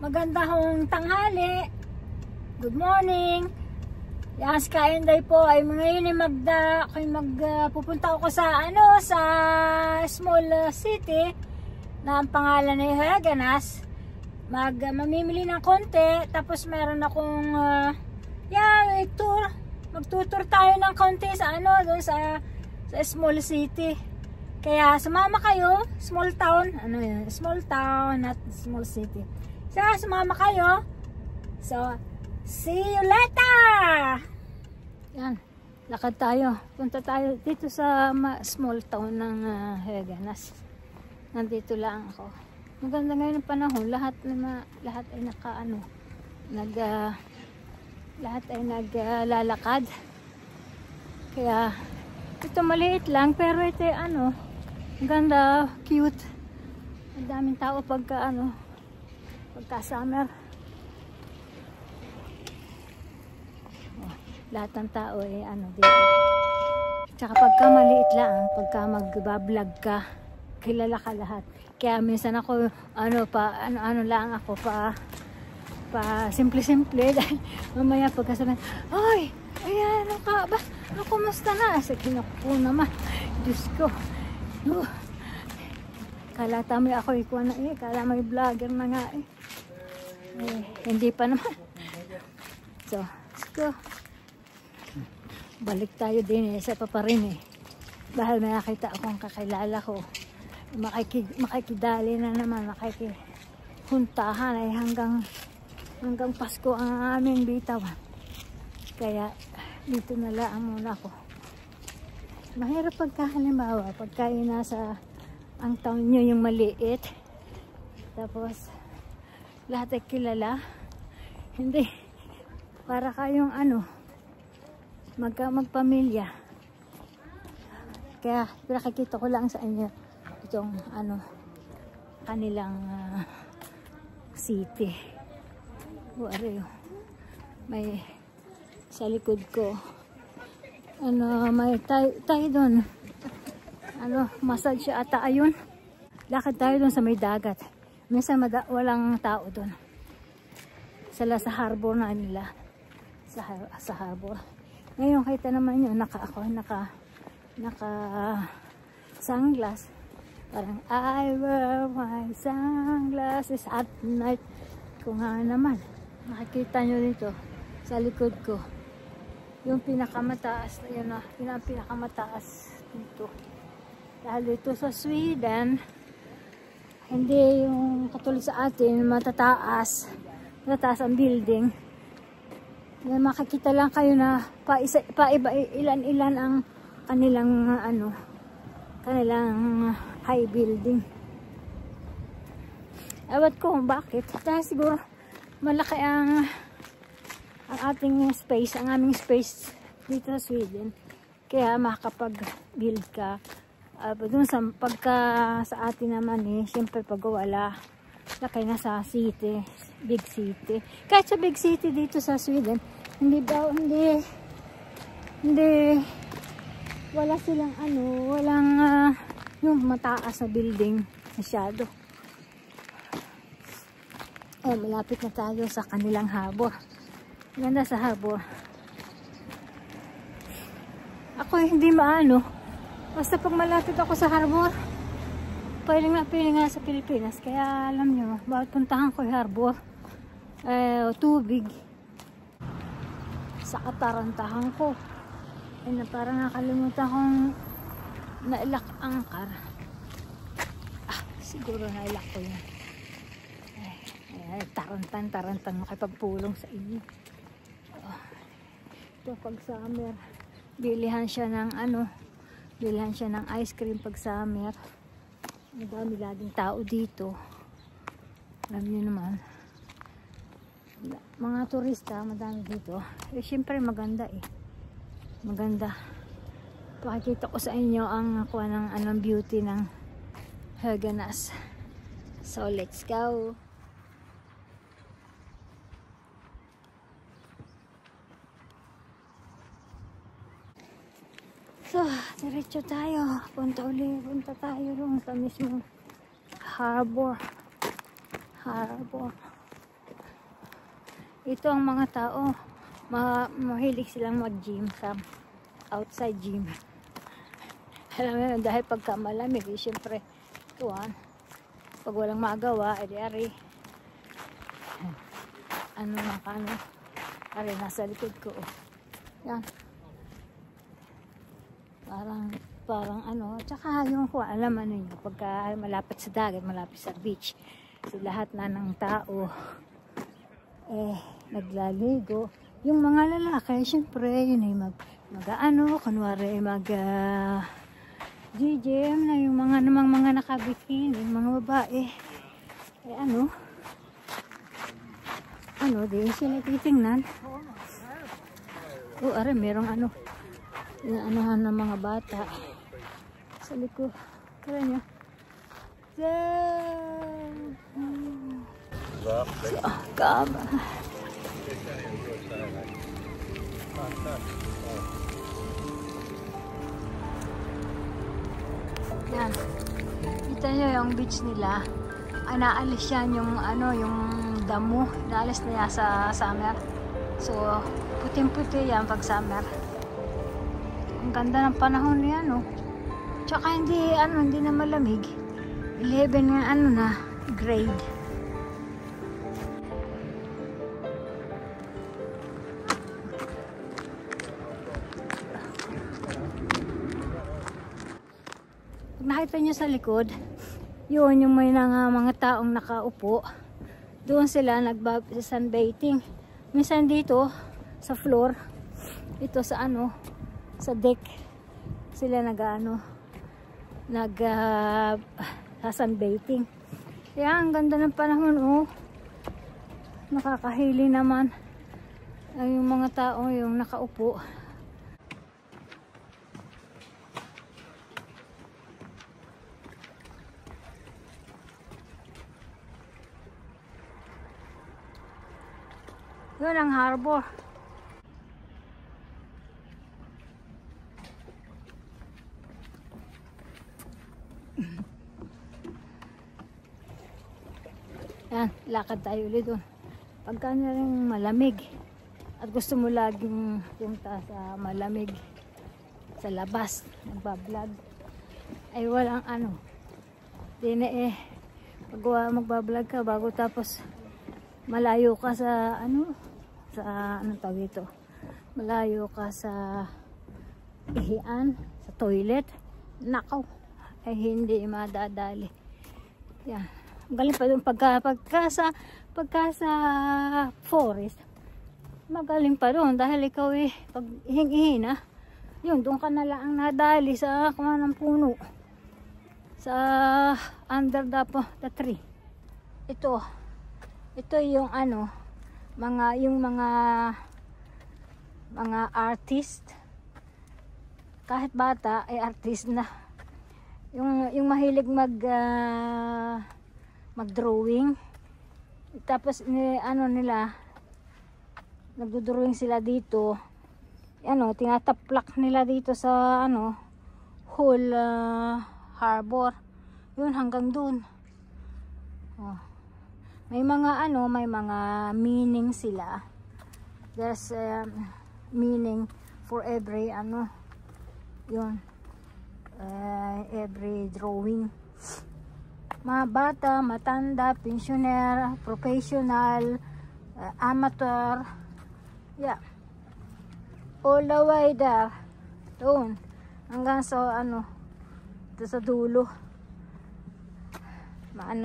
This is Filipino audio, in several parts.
Magandang tanghali. Good morning. Yan, Sky and Day po ay ngayon ay pupunta ako sa sa small city na ang pangalan ay Höganäs. Mamimili ng konti, tapos meron akong tour. Magtutur tayo ng konti sa doon sa small city. Kaya sumama kayo, small town, small town, not small city. So, sumama kayo. So, see you later! Yan, lakad tayo. Punta tayo dito sa small town ng Höganäs. Nandito lang ako. Maganda ngayon ang panahon. Lahat ay naglalakad. Kaya, ito maliit lang, pero ito maganda, cute. Ang daming tao pagka summer. Lahat ng tao ay dito. Tsaka pagka maliit lang, pagka mag-vlog ka, kilala ka lahat. Kaya minsan ako lang ako pa simple dahil mamaya pagka sabihin, ay ayan kumusta na? Sige naku naman, Diyos ko. Kala tami ako ikuha na kala may vlogger na nga hindi pa naman. So, let's go. Balik tayo din sa paparin dahil may nakita akong kakilala ko. Makikidali na naman, makikihuntahan ay hanggang Pasko ang aming bitawan. Kaya dito na lang muna ako. Mahirap halimbawa pagka nasa ang town nyo yung maliit, tapos lahat ay kilala, hindi para kayong magpamilya. Kaya nakikita ko lang sa inyo itong kanilang city. May sa likod ko may tayo doon massage ata ayun. Lakad tayo doon sa may dagat. Minsan walang tao doon sa harbor na nila, sa harbor. Ngayon kita naman yun, naka sunglass. Parang I wear my sunglasses at night. Kung nga naman makikita nyo dito sa likod ko yung pinakamataas na yun pinakamataas dito. Dahil dito sa Sweden, hindi yung katulad sa atin matataas ang building. Makikita lang kayo na ilan-ilan ang kanilang high building. Ewan ko kung bakit. Dahil siguro malaki ang ating space, ang aming space dito sa Sweden. Kaya makakapag-build ka. Doon sa atin naman siyempre pag wala laki na sa city, big city. Kahit sa big city dito sa Sweden, hindi wala silang walang yung mataas na building masyado. Malapit na tayo sa kanilang harbor. Ganda sa harbor. Ako hindi basta pag malapit ako sa harbor, piling nga sa Pilipinas. Kaya alam nyo, bawat puntahan ko yung harbor, tubig. Sa katarantahan ko. Parang nakalimutan kong nailak angkar. Siguro nailak ko yan. Tarantan makipagpulong sa inyo. Ito pag summer, bilihan siya ng ice cream pag summer. Madami laging tao dito. Alam niyo naman, mga turista madami dito. Siyempre maganda maganda. Pakikita ko sa inyo ang beauty ng Höganäs. So let's go. So, diretso tayo. Punta tayo doon sa mismo harbor. ito ang mga tao, mahilig silang mag-gym sa outside gym. Alam mo yun, dahil pagka malamig, syempre, tuwan, pag walang magawa, edi-ari, ari, nasa likod ko, yan, parang tsaka yung alam yun, pagka malapit sa dagat, malapit sa beach, so lahat na ng tao, naglaligo. Yung mga lalaki, syempre, yun ay kunwari gym na yung mga nakabikini, yung mga babae, din sila titingnan. Are, merong yung anuhan ng mga bata sa likod. Kaya nyo. Kaba. Yan. Kita nyo yung beach nila. Naalis yan yung yung damo. Naalis na yan sa summer. So, puting-puti yan pag summer. Ang ganda ng panahon niya, no? Tsaka hindi na malamig. 11 nga na grade. Nakita nyo sa likod, yun yung may mga taong nakaupo. Doon sila sunbathing. Minsan dito sa floor, ito sa sa deck sila sunbathing. Kaya ang ganda ng panahon, nakakahili naman yung mga tao yung nakaupo. Yun ang harbor. Yan, lakad tayo ulit doon. Pagka na rin malamig at gusto mo laging punta sa malamig sa labas, nagbablog, ay walang di na pag magbablog ka bago tapos malayo ka sa tawag ito, malayo ka sa ihian, sa toilet, nakaw, ay hindi madadali. Yan, magaling pa doon pagka sa forest, magaling pa doon dahil ikaw pag ihing-ihi na yun, doon ka na lang nadali sa kuma ng puno, sa under the tree. Ito yung mga artist, kahit bata ay artist na, yung mahilig mag-drawing, tapos nila nagdo-drawing sila dito, tinataplak nila dito sa whole harbor, yun hanggang dun. May mga meaning sila. There's meaning for every yun, every drawing. Mga bata, matanda, pensioner, professional, amateur, yeah, all the way there, doon hanggang sa sa dulo.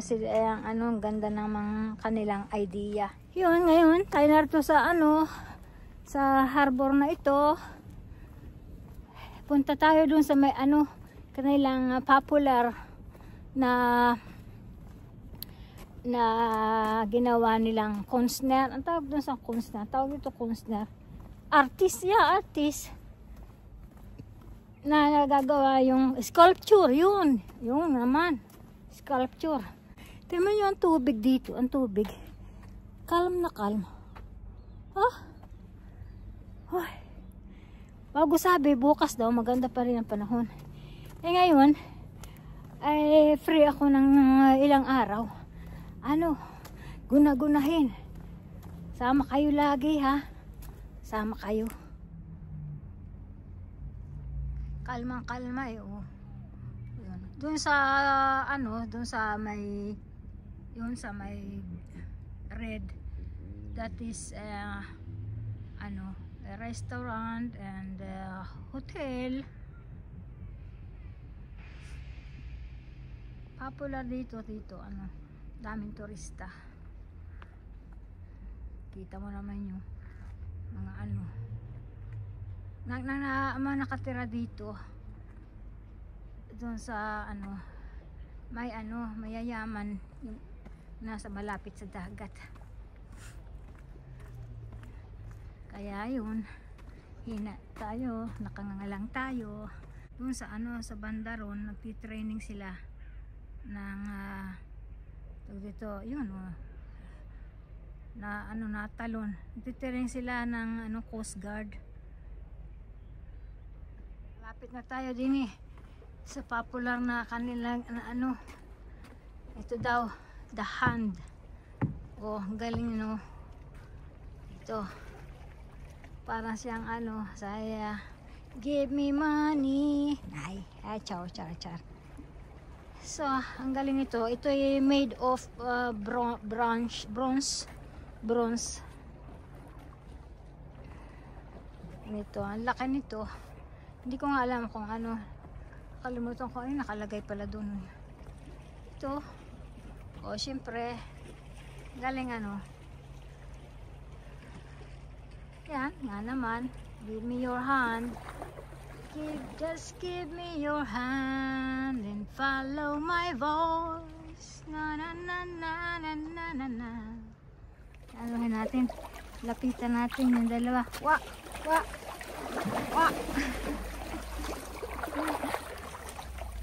Sila ang ganda ng mga kanilang idea. Yun, ngayon tayo narito sa sa harbor na ito. Punta tayo dun sa may kanilang popular na ginawa nilang Kunstner. Ang tawag dun sa Kunstner, tawag ito Kunstner, artist, artist na nagagawa yung sculpture. Yun naman, sculpture. Tingnan nyo ang tubig dito, ang tubig. Calm na calm. Bago sabi, bukas daw, maganda pa rin ang panahon. Ngayon, ay free ako ng ilang araw. Gunagunahin Sama kayo lagi ha. Sama kayo. Kalmang-kalma eh. Oh. Yun. Doon sa ano, doon sa may yun sa may red, that is ano, a restaurant and hotel. Popular dito ano, daming turista. Kita mo naman yung mga ano mga nakatira dito doon sa ano, may ano, mayayaman yung nasa malapit sa dagat. Kaya yun, hina tayo, nakangangalang tayo. Doon sa ano, sa banda ron, nagtitraining sila ng dito, yun na ano, na talon. Nagtitraining sila ng ano, Coast Guard. Lapit na tayo din eh sa popular na kanilang ano, ito daw, The Hand. Oh, galing no. Ito. Parang siyang ano, saya give me money. Ay, char. So, ang galing ito. Ito ay made of bronze. Ito, ang laki nito. Hindi ko nga alam kung ano. Kalimutan ko, ay nakalagay pala doon. Ito. O, syempre, galing ano. Yan, nga naman. Give me your hand. Just give me your hand and follow my voice. Na na na na na na na na. Anuhin natin. Lapitan natin yung dalawa. Wa.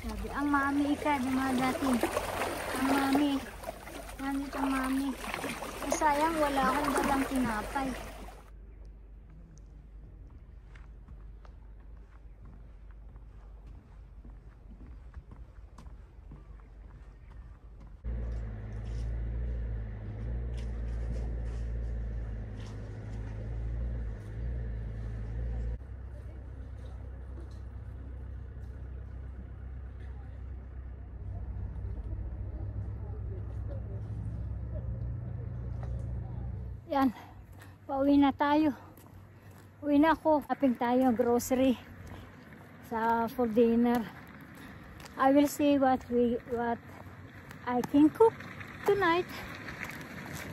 Sabi, ang mami ka, di mga dati. Ang mami. Nandito ang mami. Sayang, wala akong dalang tinapay. Yan, pauwi na tayo. Uwi na ako. Shopping tayo, grocery for dinner. I will see what I can cook tonight.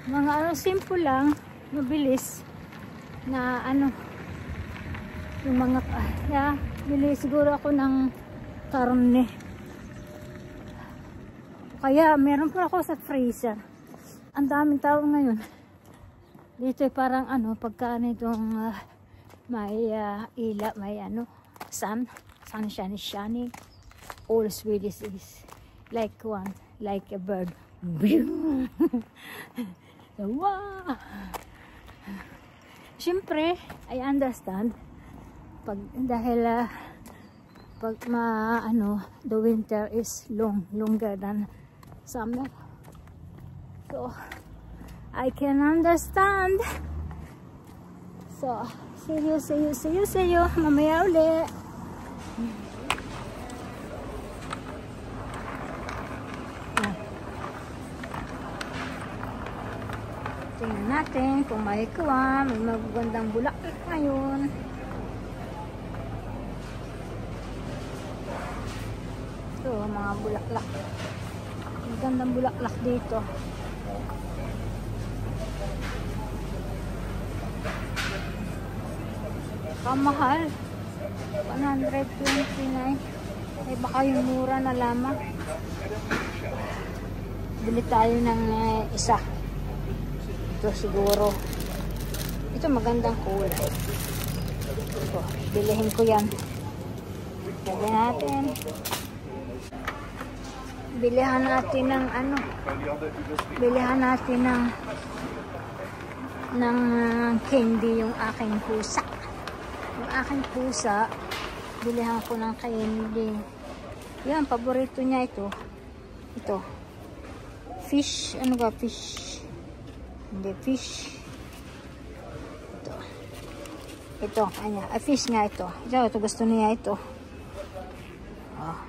Mga ano, simple lang, mabilis na ano, yung mga bili siguro ako ng karne. Kaya meron pa ako sa freezer. Ang daming tao ngayon. Dito parang ano, pagka nitong may ila, may ano, sun shining. All Swedish is like one, like a bird. Wow! Siyempre, I understand dahil pag the winter is longer than summer. So I can understand. So, see you. Mamaya uli. Tingnan natin kung may kuha. May magagandang bulaklak ngayon. Ito, mga bulaklak. Magandang bulaklak dito. Kamahal. 129. Eh baka yung mura na lamang. Bili tayo ng isa. Ito siguro. Ito magandang kulay. Ito, bilihin ko yan. Bilihan natin. Bilihan natin ng ano. Bilihan natin ng candy yung aking pusa. Yung aking pusa, bilihan ko ng candy. Yan, paborito niya ito. Ito. Fish. Ano ba? Fish. Hindi, fish. Ito, kanya. Fish nga ito. Ito, gusto niya ito. Oh.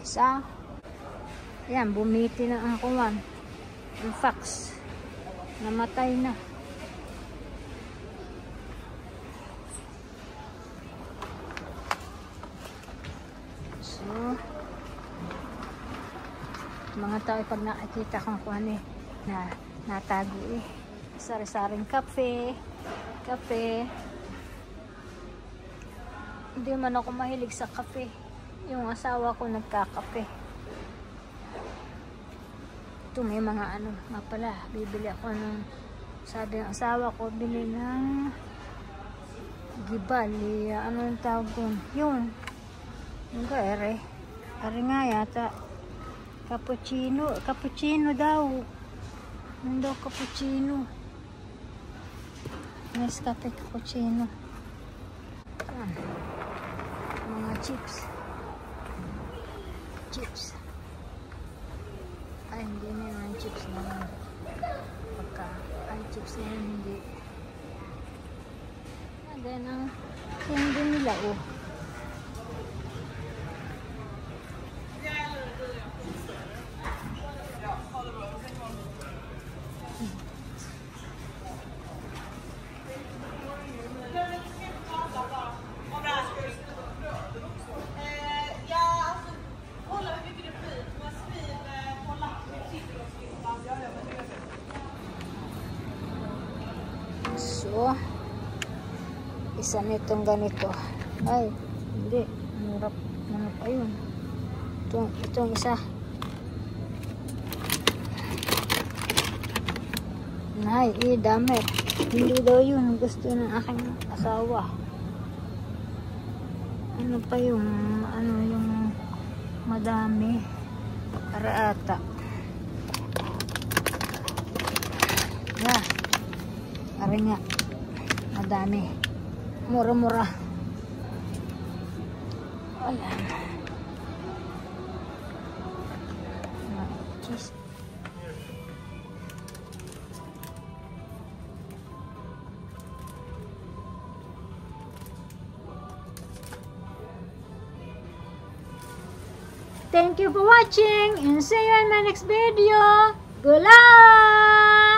Isa. Ayan, bumiti na ang kuwan. Ang fox. Namatay na. So, mga tao pag nakikita kong kuwan na natago sari-saring kape. Hindi man ako mahilig sa kape. Yung asawa ko nagkakape. Ito may mga ano nga pala. Bibili ako ng, sabi ng asawa ko, bili ng gibali. Ano yung tawag doon? Yun. Yung ka, ere nga yata. Cappuccino daw. Yung daw cappuccino. Nescafe cappuccino. Yan. Mga chips. Ay, hindi na yung chips na pagka. Ay, chips na yun, hindi. Ganyan ang hindi nila, oh. So, isa nitong ganito. Ay, hindi. Murap pa yun. Itong isa. Ay, dami. Hindi daw yun. Gusto ng aking asawa. Ano pa yung, yung madami. Para ata. Yeah. Ari nga, madami. Mura-mura. Ayan. Cheese. Thank you for watching and see you in my next video. Good luck!